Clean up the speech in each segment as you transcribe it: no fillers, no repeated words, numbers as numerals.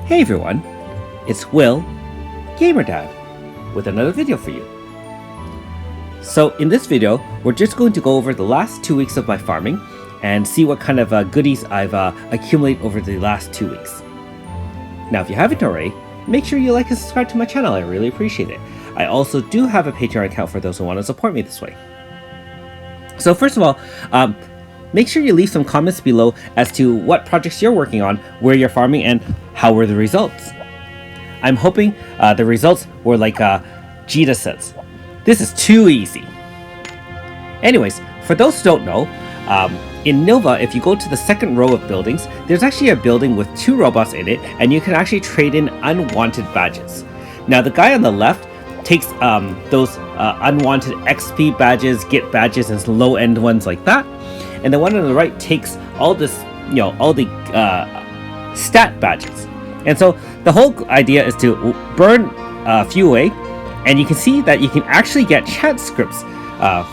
Hey everyone, it's Will, GamerDad, with another video for you. So in this video, we're just going to go over the last 2 weeks of my farming and see what kind of goodies I've accumulated over the last 2 weeks. Now if you haven't already, make sure you like and subscribe to my channel, I really appreciate it. I also do have a Patreon account for those who want to support me this way. So first of all, make sure you leave some comments below as to what projects you're working on, where you're farming, and how were the results. I'm hoping the results were like Jita says. This is too easy. Anyways, for those who don't know, in Nova, if you go to the second row of buildings, there's actually a building with 2 robots in it, and you can actually trade in unwanted badges. Now the guy on the left takes those unwanted XP badges, get badges, and some low-end ones like that. And the one on the right takes all this, all the stat badges. And so the whole idea is to burn a few away, and you can see that you can actually get chance scripts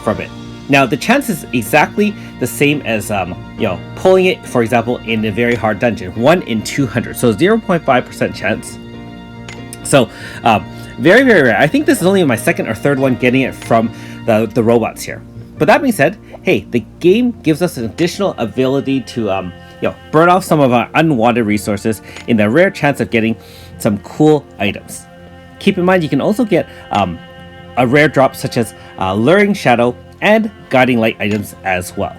from it. Now the chance is exactly the same as pulling it, for example, in a very hard dungeon, 1 in 200, so 0.5% chance. So very, very rare. I think this is only my second or third one getting it from the robots here. But that being said, hey, the game gives us an additional ability to burn off some of our unwanted resources in the rare chance of getting some cool items. Keep in mind, you can also get a rare drop such as Luring Shadow and Guiding Light items as well.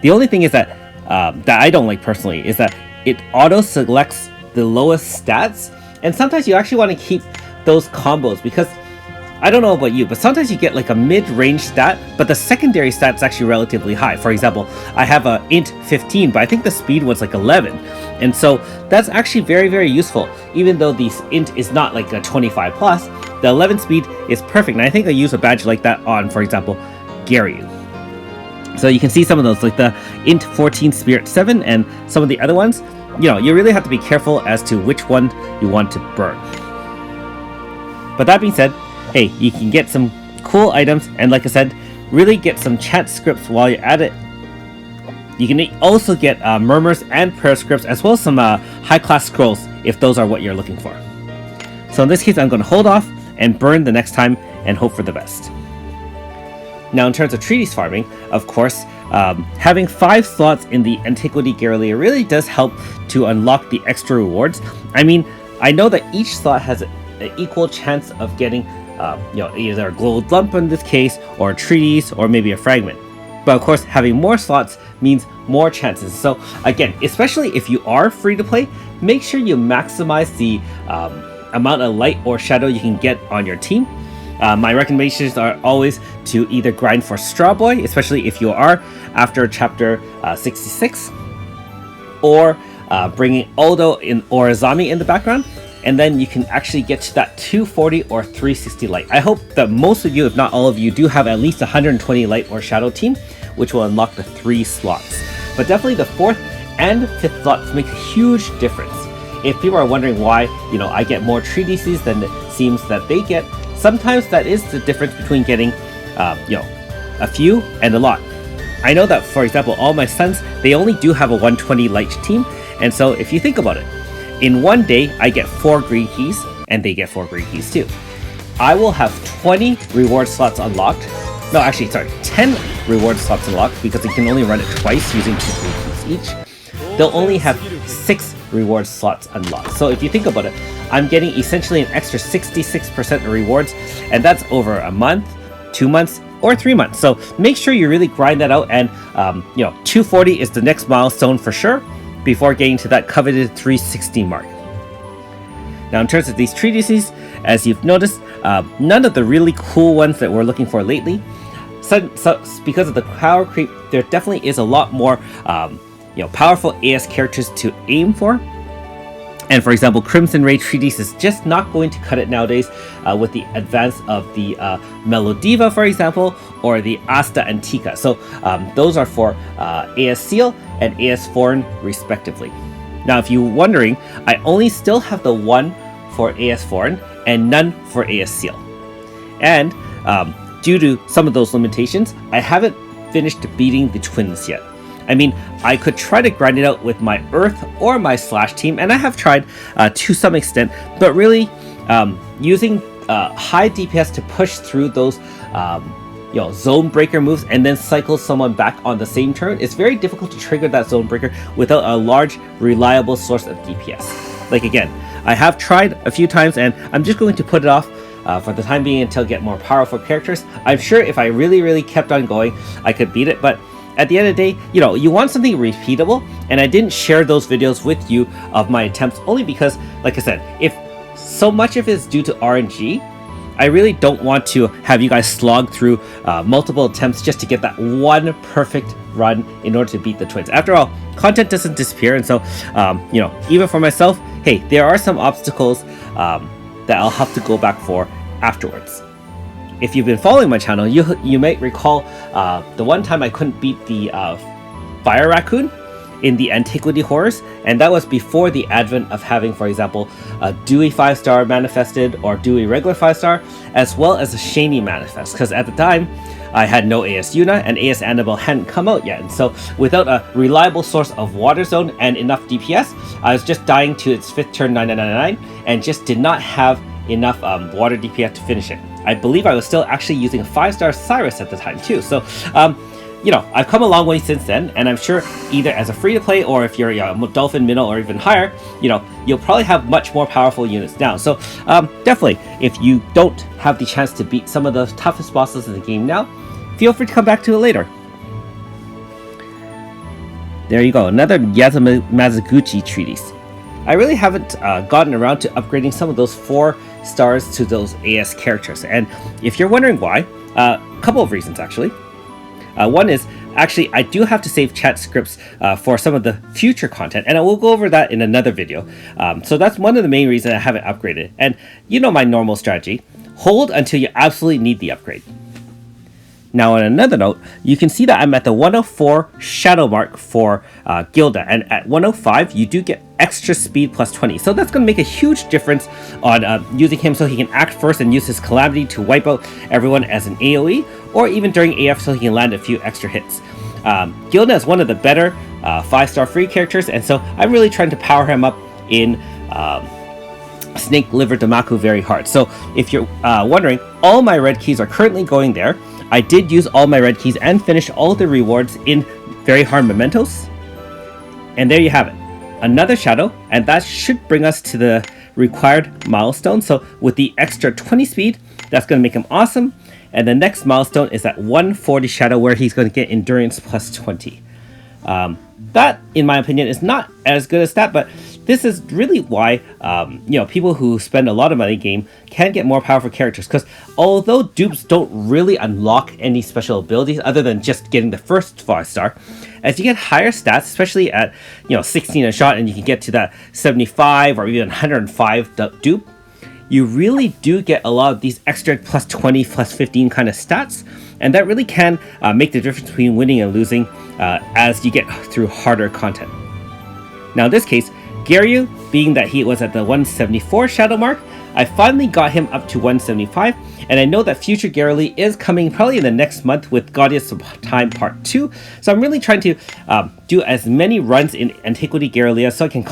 The only thing is that that I don't like personally is that it auto selects the lowest stats, and sometimes you actually want to keep those combos because I don't know about you, but sometimes you get like a mid-range stat, but the secondary stat is actually relatively high. For example, I have a int 15, but I think the speed was like 11. And so that's actually very, very useful. Even though the int is not like a 25 plus, the 11 speed is perfect. And I think I use a badge like that on, for example, Gariyu. So you can see some of those, like the int 14 spirit 7 and some of the other ones. You really have to be careful as to which one you want to burn. But that being said, hey, you can get some cool items, and like I said, really get some chant scripts while you're at it. You can also get murmurs and prayer scripts, as well as some high-class scrolls, if those are what you're looking for. So in this case, I'm going to hold off and burn the next time and hope for the best. Now in terms of treaties farming, of course, having 5 slots in the Antiquity Guerrilla really does help to unlock the extra rewards. I mean, I know that each slot has an equal chance of getting either a gold lump in this case, or a treatise, or maybe a fragment. But of course, having more slots means more chances. So again, especially if you are free to play, make sure you maximize the amount of light or shadow you can get on your team. My recommendations are always to either grind for Straw Boy, especially if you are after chapter 66, or bringing Aldo or Azami in the background, and then you can actually get to that 240 or 360 light. I hope that most of you, if not all of you, do have at least 120 light or shadow team, which will unlock the 3 slots. But definitely the 4th and 5th slots make a huge difference. If people are wondering why, I get more treatises than it seems that they get, sometimes that is the difference between getting, a few and a lot. I know that, for example, all my sons, they only do have a 120 light team, and so if you think about it, in one day, I get 4 green keys, and they get 4 green keys too. I will have 20 reward slots unlocked. No, actually, sorry, 10 reward slots unlocked because you can only run it twice using 2 green keys each. They'll only have 6 reward slots unlocked. So if you think about it, I'm getting essentially an extra 66% of rewards, and that's over a month, 2 months, or 3 months. So make sure you really grind that out, and 240 is the next milestone for sure, before getting to that coveted 360 mark. Now in terms of these treatises, as you've noticed, none of the really cool ones that we're looking for lately. So because of the power creep, there definitely is a lot more powerful AS characters to aim for. And for example, Crimson Ray Treatise is just not going to cut it nowadays with the advance of the Melodiva, for example, or the Asta Antica. So those are for AS Seal and AS Foreign respectively. Now if you're wondering, I only still have the 1 for AS Foreign and none for AS Seal. And due to some of those limitations, I haven't finished beating the twins yet. I mean, I could try to grind it out with my Earth or my Slash team, and I have tried to some extent, but really using high DPS to push through those zone breaker moves and then cycle someone back on the same turn, it's very difficult to trigger that zone breaker without a large, reliable source of DPS. Like again, I have tried a few times and I'm just going to put it off for the time being until I get more powerful characters. I'm sure if I really kept on going, I could beat it, but at the end of the day, you want something repeatable, and I didn't share those videos with you of my attempts only because, like I said, if so much of it is due to RNG, I really don't want to have you guys slog through multiple attempts just to get that one perfect run in order to beat the twins. After all, content doesn't disappear, and so even for myself, hey, there are some obstacles that I'll have to go back for afterwards. If you've been following my channel, you might recall the one time I couldn't beat the Fire Raccoon in the Antiquity Horrors, and that was before the advent of having, for example, a Dewey 5-star manifested or Dewey regular 5-star, as well as a Shani manifest, because at the time I had no AS Yuna and AS Annabelle hadn't come out yet, and so without a reliable source of Water Zone and enough DPS, I was just dying to its 5th turn 9999 and just did not have enough water DPS to finish it. I believe I was still actually using a 5-star Cyrus at the time too, so I've come a long way since then, and I'm sure either as a free-to-play or if you're a Dolphin, Minnow, or even higher, you'll probably have much more powerful units now. So definitely, if you don't have the chance to beat some of the toughest bosses in the game now, feel free to come back to it later. There you go, another Mazaguchi treatise. I really haven't gotten around to upgrading some of those 4 stars to those AS characters, and if you're wondering why, a couple of reasons actually. One is, actually, I do have to save chat scripts for some of the future content, and I will go over that in another video. So that's one of the main reasons I haven't upgraded. And my normal strategy, hold until you absolutely need the upgrade. Now on another note, you can see that I'm at the 104 shadow mark for Guildna, and at 105 you do get extra speed plus 20, so that's going to make a huge difference on using him so he can act first and use his calamity to wipe out everyone as an AoE, or even during AF so he can land a few extra hits. Guildna is one of the better 5-star free characters, and so I'm really trying to power him up in Snake Liver Damaku very hard. So if you're wondering, all my red keys are currently going there. I did use all my red keys and finish all the rewards in Very Hard Mementos. And there you have it. Another shadow, and that should bring us to the required milestone. So with the extra 20 speed, that's going to make him awesome. And the next milestone is at 140 shadow, where he's going to get endurance plus 20. That, in my opinion, is not as good as that, but this is really why people who spend a lot of money in the game can get more powerful characters, because although dupes don't really unlock any special abilities other than just getting the first 5-star, as you get higher stats, especially at 16 a shot, and you can get to that 75 or even 105 dupe, you really do get a lot of these extra plus 20, plus 15 kind of stats, and that really can make the difference between winning and losing as you get through harder content. Now in this case, Gariyu, being that he was at the 174 shadow mark, I finally got him up to 175, and I know that future Gariyu is coming probably in the next month with Goddess of Time Part 2, so I'm really trying to do as many runs in Antiquity Gariyu so I can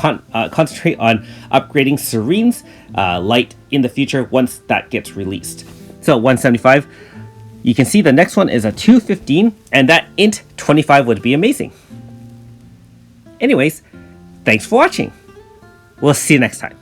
concentrate on upgrading Serene's light in the future once that gets released. So 175, you can see the next one is a 215, and that int 25 would be amazing. Anyways, thanks for watching. We'll see you next time.